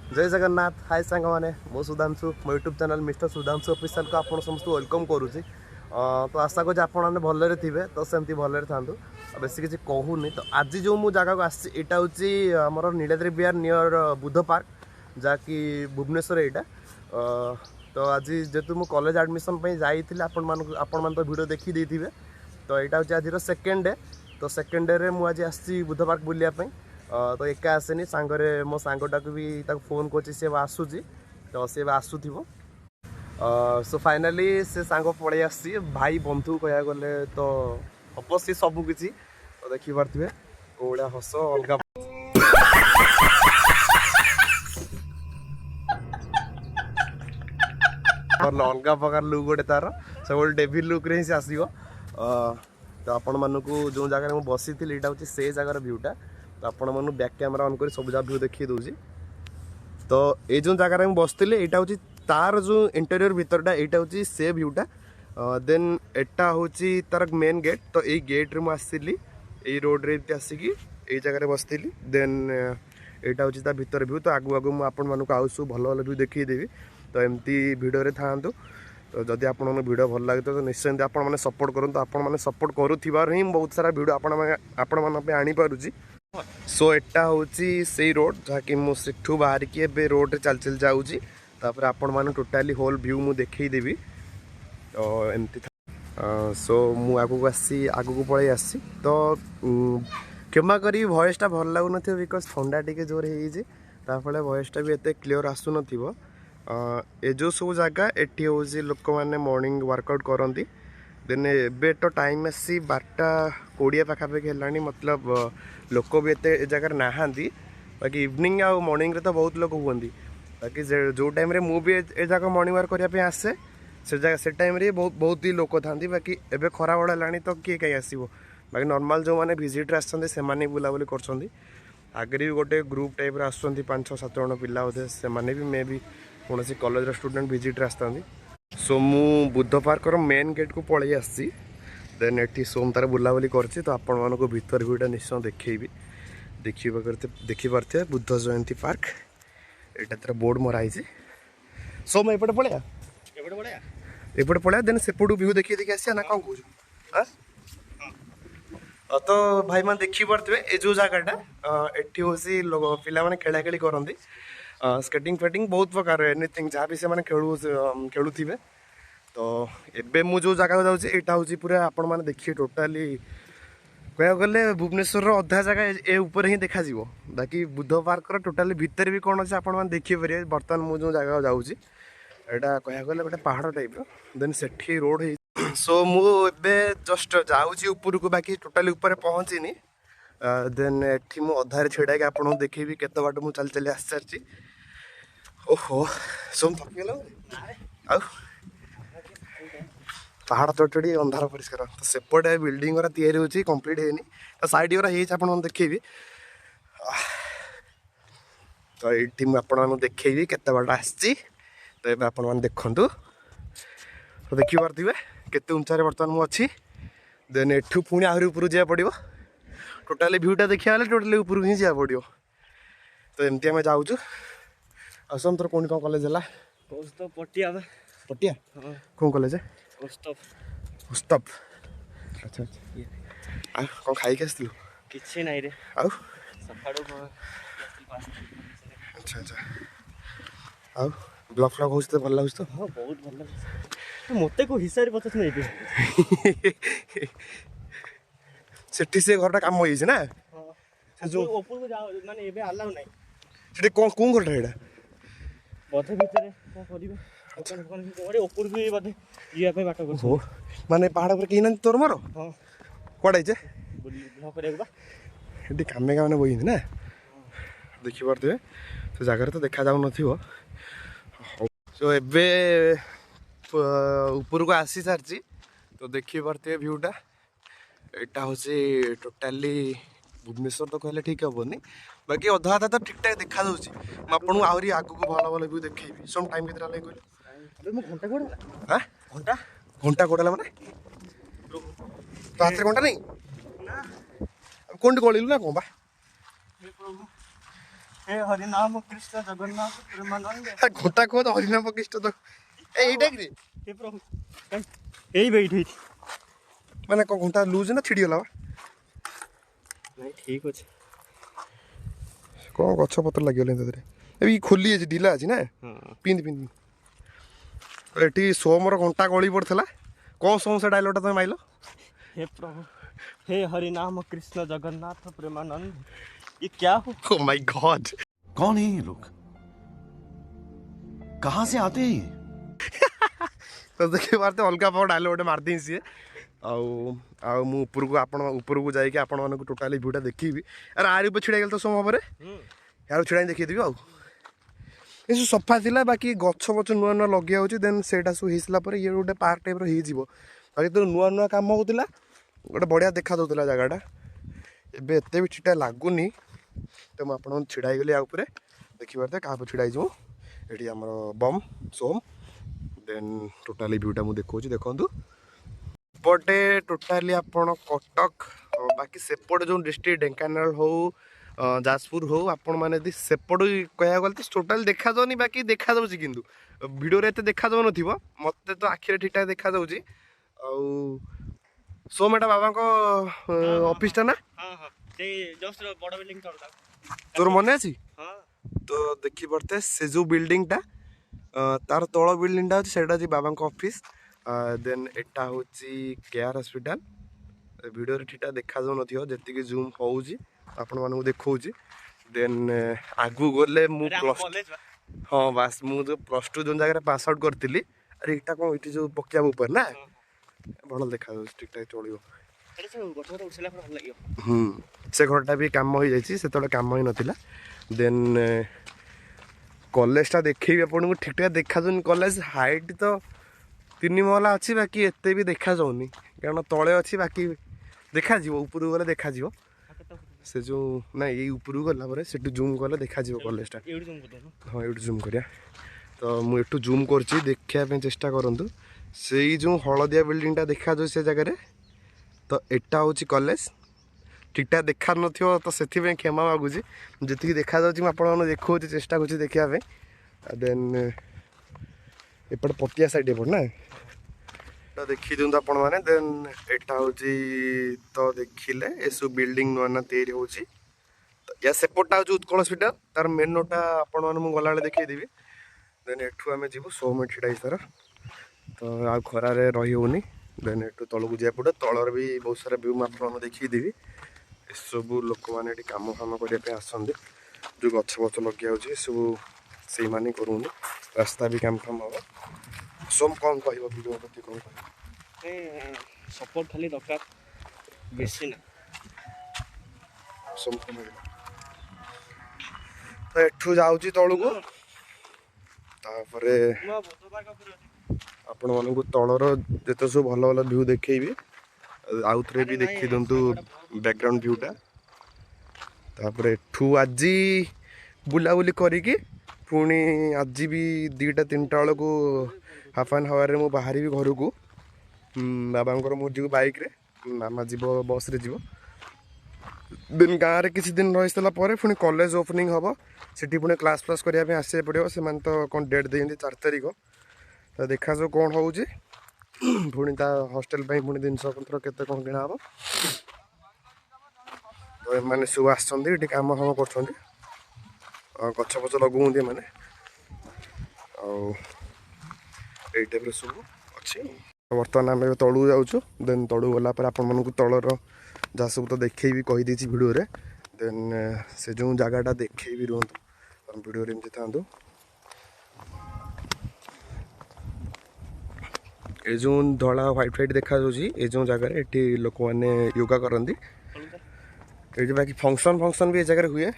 जय जगन्नाथ। हाय सांग मैंने मो सुधांशु मो YouTube channel mister Sudhanshu official को आप समस्त वेलकम करुँची। तो आशा करुँच आपने भलरे थे तो सेमती भलरे था बेस किसी कहूनी। तो आज जो मु जगह को आटा हूँ आमर नीलाद्रि बिहार नियर बुद्ध पार्क जहाँकि भुवनेश्वर यहाँ। तो आज जेहतु मु कॉलेज एडमिशन जाइए आपण तो वीडियो देखी देते। तो यहाँ हूँ आज सेकेंड डे। तो सेकेंड डे मु आज आसी बुद्ध पार्क बुलायापी। तो एका आसेनी सांगरे मो सांगटा को भी फोन कर आसूची। तो सी आसुव सो फाइनाली से सांग पड़े आसी भाई बंधु कह गले तो हम सी सबकि तो देखिपे कौड़ा हस अलग अलग प्रकार लुक गोटे तार सब डेविल लुक रे ही आसो। तो आपण मानक जो जगह मुझे बसी थी यहाँ हूँ से जगार भ्यूटा। तो आपण मन बैक कैमेरा ऑन कर सब जगह भ्यू देखी दूसरी। तो ये जो जगह मुझे बसती यहाँ हूँ तार जो इंटेरियर भितरटा यहाँ हूँ से भ्यूटा। देन एटा हूँ तार मेन गेट। तो यही गेट रे मुझे यही रोड रे आसिकी यही जगह बसती। देन यहाँ हूँ भितर भ्यू। तो आगू आगू मुझे आउसु भल भल भ्यू देखीदेवी। तो एमती भिडियो था। तो जदि आप भिडियो भल लगे तो निश्चय आपने सपोर्ट करूँ। आपण मैंने सपोर्ट करुथिबार ही बहुत सारा भिडियो आपण आनी पारुची। सो एटा हूँ से रोड जहाँकि मुझे बाहर की ए रोड चल चल जाऊँगी। तापर आपण मैंने टोटाली होल व्यू मु देखईदेवी। तो एमती सो मु आगू आसी आगू पलि आसी। तो क्षमा करी वॉइसटा भल लगुन बिकज ठंडा टी जोर होफल वॉइसटा भी एत क्लीयर आसुन। ए जो सब जगह एटी हूँ लोक मैंने मॉर्निंग वर्कआउट करती। देन एबे तो टाइम आसी 12:20 पाखापाखि है। मतलब लोक भी एत जगह नहांती। बाकी इवनिंग आ मॉर्निंग रे तो बहुत लोग हुआ। बाकी जो टाइम रे मु भी ए जगह मॉर्निंग वर्क करने आसे से जगह से टाइम रे बहुत ही लोक था। बाकी एबे खरा बड़ा है तो किए कहीं आसो। बाकी नॉर्मल जो मैंने विजिटर आसने बुलाबुली कर आगे भी गोटे ग्रुप टाइप आस 5-6-7 जन पिला बोधे से भी मे भी कौन कॉलेज स्टूडेंट विजिटर आसता। सो मु बुद्ध पार्क मेन गेट को पलि आसी। देन एटी सोम तार बुलाबुली करछि। तो आपण मानको भीतर भ्यूटा निश्चय देखी देखिपारे बुद्ध जयंती पार्क यहाँ तार बोर्ड मराई। सोम एपटे पलैया एपटे पलैया। देन सेपटू व्यू देखी देखी आसिया ना कौन कह। तो भाई मैंने देखिपे ये जो जगहटा एटी हूँ पिला माने खेला खेली करती। स्केटिंग फेटिंग बहुत प्रकार एनीथिंग जहाँ भी से खेलुवे। तो एबे मु जो जगह जाऊँ यहाँ हूँ पूरा आपण मैंने देखिए टोटाली कह गले भुवनेश्वर अधा जगह ए ऊपर ही देखा। बाकी बुद्ध पार्क टोटाली भितर भी कौन अच्छे आप देखिए। बर्तमान मुझे जो जगह जाऊँ यहाँ कह गले गोटे पहाड़ टाइप देन से रोड। सो मुझे जस्ट जाऊँगी ऊपर को बाकी टोटाली ऊपर पहुँचीनी। देन एठी मु अधारे छिड़ा कि आपको देखेबी केते बाट मु चल चली आस सारी। ओहो सोम थकी गल आ पहाड़ चढ़ अंधार परिष्कार। तो सेपटे बिल्डिंग गुरा तैयारी होची कंप्लीट हेनी। तो साइड गुरा हेच आपन देखेबी। तो एठी मु आपन देखेबी केते बाट आसी। तो एबे आपन मान देखंतु तो देखि पारथिबे केते ऊंचा रे वर्तमान मु अछि। देन एठू पुणी आहरी ऊपर जा पड़िबो। टोटाली भ्यूटा देखा टोटाली ऊपर ही जा पड़ो। तो एमती आम जाऊँ आसम तोर कौन कौन कॉलेज है पटिया पटिया कौन कॉलेज उस्तव। अच्छा अच्छा कौन खाई के आसलु किछि नाही रे आउ सकाळो अच्छा अच्छा आउ ब्लॉग फ्लॉग होस तो भल लागुस तो। हां बहुत भल लागुस मते को हिसाब रे पचास नहीं दे सेठी से घरटा काम होई छै ना। से जो ऊपर को जाओ माने एबे अलाउ नाही सेठी कोन घरटा एडा बधे भीतर को करिवे कोन कोरे ऊपर भी बधे जिया पे बाटो को हो माने पहाड़ पर केही न तोर मारो। हां कोडा जे ब्लॉग करे बा एडी कामे का माने बोई ना देखि परते तो जगह तो देखा जाउ नथिबो। सो एबे ऊपर को आसी सारची। तो देखि परते व्यूटा यहाँ हूँ टोटाली भुवनेश्वर तो कहले ठीक हेनी। बाकी अधा अधा तो ठीक ठाक देखा दूसरी। मुझे आहरी आगू को भल भल व्यू देखी सम टाइम के कहल घंटा कोड हाँ घंटा घंटा कोड़ा मैंने तो हाथ घंटा नहीं कौन गलू ना कौन बा हे हरि नाम कृष्ण जगन्नाथ प्रेमानंद घंटा कह हरिनाम कृष्ण तो এইটা কি हे प्रभु यही बैठ हुई মানে ঘন্টা লুজ না ছিড়ি গলা नहीं ठीक अच्छे କଣ ଗଛ ପତ୍ର ଲାଗିଗଲାଣି ତା ଦେହରେ ଏବେ ଖୋଲି ଯାଇଛି ଢିଲା ଅଛି ନା हाँ ପିନ୍ଧି ପିନ୍ଧି ଏଠି ସୋମର ଘଣ୍ଟା ଗଳି ପଡ଼ିଥିଲା କଣ ସୋମ ସେ ଡାଇଲଗଟା ତମେ ମାଇଲ हे प्रभु हे हरि नाम कृष्ण जगन्नाथ प्रेमानंद ये क्या हो ओ माय गॉड कौन है ये लोग कहां से आते हैं ये ତ ଦେଖି ପାରତେ ଅଲଗା ପାଖ ଡାଇଲଗ ଗୋଟେ ମାରିଦେଇ ସିଏ ଆଉ ଆଉ ମୁଁ ଉପରକୁ ଯାଇକି ଆପଣମାନଙ୍କୁ ଟୋଟାଲି ଭିଉଟା ଦେଖେଇବି ଆରେ ଆରି ଉପରେ ଛିଡ଼ା ହେଇଗଲେ ତ ସମ ଭାବରେ ୟାର ଛିଡ଼ା ହିଁ ଦେଖେଇଦେବି ଆଉ ଏସବୁ ସଫା ଥିଲା ବାକି ଗଛ ଫଛ ନୂଆ ନୂଆ ଲଗିଆ ହେଉଛି ଦେନ୍ ସେଇଟା ସବୁ ହେଇସାରିଲା ପରେ ଇଏ ଗୋଟେ ପାର୍କ ଟାଇପ୍ର ହେଇଯିବ ବାକି ତ ନୂଆ ନୂଆ କାମ ହେଉଥିଲା ଗୋଟେ ବଢ଼ିଆ ଦେଖାଯାଉଥିଲା ଜାଗାଟା ଏବେ ଏତେ ବି ଠିକଠାକ୍ ଲାଗୁନି ତ ମୁଁ ଆପଣଙ୍କୁ ଛିଡ଼ା ହେଇଗଲି ୟା ଉପରେ ଦେଖିପାରତେ କାହା ଉପରେ ଛିଡ଼ା ହେଇଯିବ ଏଠି ଆମର ବମ୍ ସୋମ ଦେନ୍ ଟୋଟାଲି ଭିଉଟା ମୁଁ ଦେଖାଉଛି ଦେଖନ୍ତୁ ଏପଟେ ଟୋଟାଲି ଆପଣ କଟକ ବାକି ସେପଟେ ଯେଉଁ ଡିଷ୍ଟ୍ରିକ୍ଟ ଢେଙ୍କାନାଳ ହଉ ଯାଜପୁର ହଉ ଆପଣମାନେ ଯଦି ସେପଟୁ କହିବାକୁ ଗଲେ ତ ଟୋଟାଲି ଦେଖାଯାଉନି ବାକି ଦେଖାଯାଉଛି କିନ୍ତୁ ଭିଡ଼ିଓରେ ଏତେ ଦେଖାଯାଉନଥିବ ମୋତେ ତ ଆଖିରେ ଠିକଠାକ୍ ଦେଖାଯାଉଛି ଆଉ ସୋମ ଏଟା ବାବାଙ୍କ ଅଫିସଟା ନା हाँ हाँ ते जस्ट बड़ बिल्डिंग चलता ତୋର ମନେ ଅଛି हाँ ତ ଦେଖିପାରତେ ସେ ଯେଉଁ ବିଲ୍ଡିଂଟା ତାର ତଳ ବିଲ୍ଡିଂଟା ଅଛି ସେଇଟା ହେଉଛି ବାବାଙ୍କ ଅଫିସ ଦେନ୍ ଏଟା ହେଉଛି କେୟାର ହସ୍ପିଟାଲ ଭିଡ଼ିଓରେ ଠିକଠାକ୍ ଦେଖାଯାଉନଥିବ ଯେତିକି ଜୁମ୍ ହେଉଛି ଆପଣମାନଙ୍କୁ ଦେଖାଉଛି ଦେନ୍ ଆଗକୁ ଗଲେ ମୁଁ कॉलेज ହଁ ବାସ୍ ମୁଁ ଯେଉଁ ପ୍ଲସ୍ ଟୁ ଯେଉଁ ଜାଗାରେ ପାସ୍ ଆଉଟ୍ କରିଥିଲି ଆରେ ଏଇଟା କ'ଣ ଏଇଠି ଯେଉଁ ପକେଇବା ଉପରେ ନା ଭଲ ଦେଖାଯାଉଛି ଠିକଠାକ୍ ଚଳିବ अरे से गछ गछ उछला पर ଭଲ ଲାଗିବ ସେ ଘରଟା ବି କାମ ହେଇଯାଇଛି ସେତେବେଳେ କାମ ହେଇନଥିଲା ଦେନ୍ କଲେଜଟା ଦେଖେଇବି ଆପଣଙ୍କୁ ଠିକଠାକ୍ ଦେଖାଯାଉନି କଲେଜ ହାଇଟ୍ ତ 3 ମହଲା ଅଛି ବାକି ଏତେ ବି ଦେଖାଯାଉନି କାରଣ ତଳେ ଅଛି ବାକି ଦେଖାଯିବ ଉପରକୁ ଗଲେ ଦେଖାଯିବ ସେ ଯେଉଁ ନା ଏଇ ଉପରକୁ ଗଲା ପରେ ସେଠୁ ଜୁମ୍ କଲେ ଦେଖାଯିବ କଲେଜଟା ଏଇଠି ଜୁମ୍ କରିଦଉନ ହଁ ଏଇଠୁ ଜୁମ୍ କରିବା ତ ମୁଁ ଏଠୁ ଜୁମ୍ କରୁଛି ଦେଖିବା ପାଇଁ ଚେଷ୍ଟା କରନ୍ତୁ ସେଇ ଯେଉଁ ହଳଦିଆ ବିଲ୍ଡିଂଟା ଦେଖାଯାଉଛି ସେ ଜାଗାରେ ତ ଏଟା ହେଉଛି କଲେଜ ଠିକଠାକ୍ ଦେଖା ନଥିବ ତ ସେଥିପାଇଁ କ୍ଷମା ମାଗୁଛି ଯେତିକି ଦେଖାଯାଉଛି ମୁଁ ଆପଣମାନଙ୍କୁ ଦେଖାଉଛି ଚେଷ୍ଟା କରୁଛି ଦେଖିବା ପାଇଁ ଦେନ୍ ଏପଟେ ପଟିଆ ସାଇଡ଼୍ ଏପଟେ ନା ଏଇଟା ଦେଖିଦିଅନ୍ତୁ ଆପଣମାନେ ଦେନ୍ ଏଇଟା ହେଉଛି ତ ଦେଖିଲେ ଏସବୁ ବିଲ୍ଡିଂ ନୂଆ ନୂଆ ତିଆରି ହେଉଛି ତ ୟା ସେପଟଟା ହେଉଛି ଉତ୍କଳ ହସ୍ପିଟାଲ ତାର ମେନ୍ ରୋଡ଼ଟା ଆପଣମାନଙ୍କୁ ମୁଁ ଗଲାବେଳେ ଦେଖେଇଦେବି ଦେନ୍ ଏଠୁ ଆମେ ଯିବୁ ସୋମ ଛିଡ଼ା ହେଇ ସାର ତ ଆଉ ଖରାରେ ରହି ହେଉନି ଦେନ୍ ଏଠୁ ତଳକୁ ଯିବାକୁ ପଡ଼ିବ ତଳର ବି ବହୁତ ସାରା ଭିଉ ମୁଁ ଆପଣମାନଙ୍କୁ ଦେଖେଇଦେବି ଏସବୁ ଲୋକମାନେ ଏଠି କାମ ଫାମ କରିବା ପାଇଁ ଆସନ୍ତି ଯେଉଁ ଗଛ ଫଛ ଲଗାଯାଉଛି ଏସବୁ ସେଇମାନେ କରୁଛନ୍ତି ରାସ୍ତା ବି କାମ ଫାମ ହେବ ସୋମ କ'ଣ କହିବ ଭିଡ଼ିଓ ପ୍ରତି କ'ଣ କହିବ ସପୋର୍ଟ ଖାଲି ଦରକାର ବେଶୀ ନା ସୋମ କ'ଣ କହିବ ତ ଏଠୁ ଯାଉଛି ତଳକୁ ତାପରେ ମୁଁ ବୁଧବାର ଉପରେ ଅଛି ଆପଣମାନଙ୍କୁ ତଳର ଯେତେ ସବୁ ଭଲ ଭଲ ଭିଉ ଦେଖେଇବି ଆଉଥରେ ବି ଦେଖି ଦିଅନ୍ତୁ ବ୍ୟାକଗ୍ରାଉଣ୍ଡ ଭିଉଟା ତାପରେ ଏଠୁ ଆଜି ବୁଲାବୁଲି କରିକି ପୁଣି ଆଜି ବି 2ଟା 3ଟା ବେଳକୁ ହାଫ୍ ଆନ୍ ଆୱାରରେ ମୁଁ ବାହାରିବି ଘରକୁ ବାବାଙ୍କର ମୁଁ ଯିବୁ ବାଇକ୍ରେ ମାମା ଯିବ ବସ୍ରେ ଯିବ ଦେନ୍ ଗାଁରେ କିଛି ଦିନ ରହିସାରିଲା ପରେ ପୁଣି କଲେଜ ଓପନିଂ ହେବ ସେଠି ପୁଣି କ୍ଲାସ୍ ଫ୍ଲାସ୍ କରିବା ପାଇଁ ଆସିବାକୁ ପଡ଼ିବ ସେମାନେ ତ କ'ଣ ଡେଟ୍ ଦେଇଛନ୍ତି 4 ତାରିଖ ତ ଦେଖାଯାଉ କ'ଣ ହେଉଛି ପୁଣି ତା ହଷ୍ଟେଲ ପାଇଁ ପୁଣି ଜିନିଷପତ୍ର କେତେ କ'ଣ କିଣା ହେବ ତ ଏମାନେ ସବୁ ଆସିଛନ୍ତି ଏଠି କାମ ଫାମ କରୁଛନ୍ତି ଗଛ ଫଛ ଲଗାଉଛନ୍ତି ଏମାନେ ଆଉ ଏଇ ଟାଇପ୍ର ସବୁ ଅଛି ବର୍ତ୍ତମାନ ଆମେ ଏବେ ତଳକୁ ଯାଉଛୁ ଦେନ୍ ତଳକୁ ଗଲା ପରେ ଆପଣମାନଙ୍କୁ ତଳର ଯାହା ସବୁ ତ ଦେଖେଇବି କହିଦେଇଛି ଭିଡ଼ିଓରେ ଦେନ୍ ସେ ଯେଉଁ ଜାଗାଟା ଦେଖେଇବି ରୁହନ୍ତୁ ଭିଡ଼ିଓରେ ଏମିତି ଥାନ୍ତୁ ଏ ଯେଉଁ ଧଳା ହ୍ୱାଇଟ୍ ହ୍ୱାଇଟ୍ ଦେଖାଯାଉଛି ଏ ଯେଉଁ ଜାଗାରେ ଏଠି ଲୋକମାନେ ୟୋଗା କରନ୍ତି ଏଠି ବାକି ଫଙ୍କସନ୍ ବି ଏ ଜାଗାରେ ହୁଏ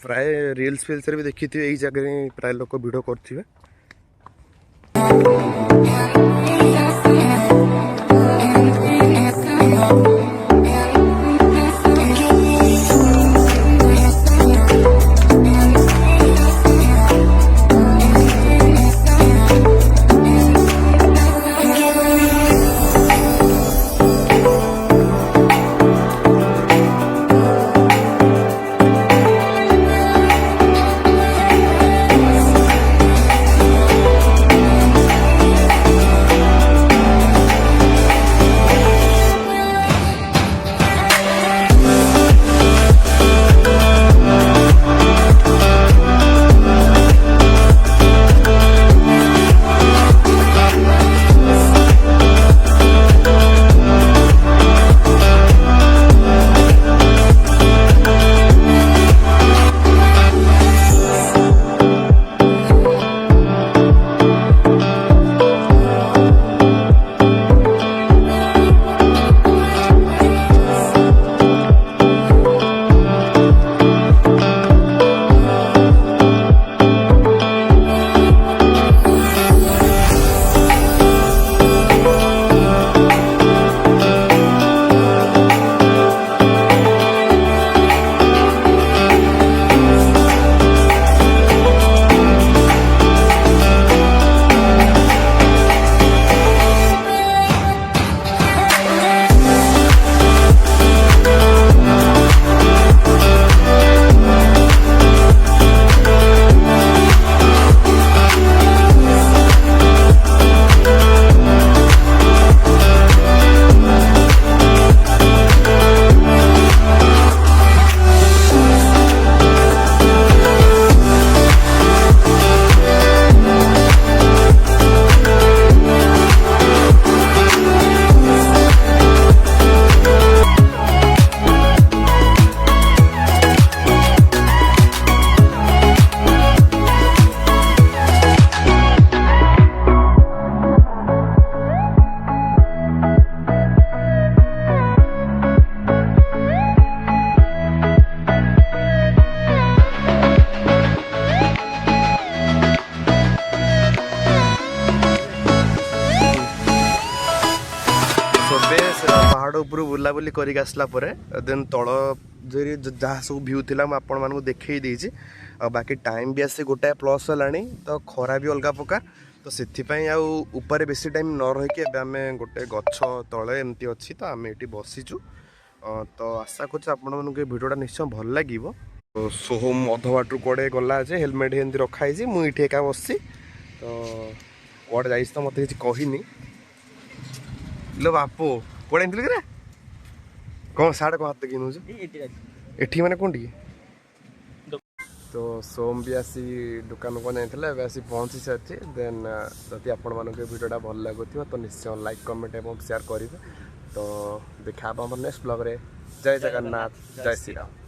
ପ୍ରାୟ ରିଲ୍ସ ଫିଲ୍ସରେ ବି ଦେଖିଥିବେ ଏଇ ଜାଗାରେ ପ୍ରାୟ ଲୋକ ଭିଡ଼ିଓ କରୁଥିବେ बुलाबुली करके आसला परे देन तल जहाँ सब भ्यू थिला मैं आपण मानकु देखई देछि आ बाकी टाइम भी आसे गोटाए प्लस हलानी तो खरा भी अलगा प्रकार तो से ऊपर बेसी टाइम न रहीकि एबे आमे गोटे गछ तले एमती अच्छी तो आम ये बसीचु तो आशा कर भिडियोटा निश्चय भल लगे तो सोहम अधबाटू कड़े गला जे हेलमेट एमती रखाई मुझे एका बसी तो कड़े जाइए तो मत कि कहनी लो बापू कड़े कि कौन साढ़े कौन हाथ कि नौ एठी मैंने कौन टी तो सोम भी आसी दुकान को जाइए एवं आसी पहुँची सारी देन जदि आपण मान भिडियोटा भल लगुव तो निश्चय लाइक कमेंट और शेयर करेंगे तो देखा नेक्स्ट ब्लॉग रे जय जगन्नाथ जय श्री राम।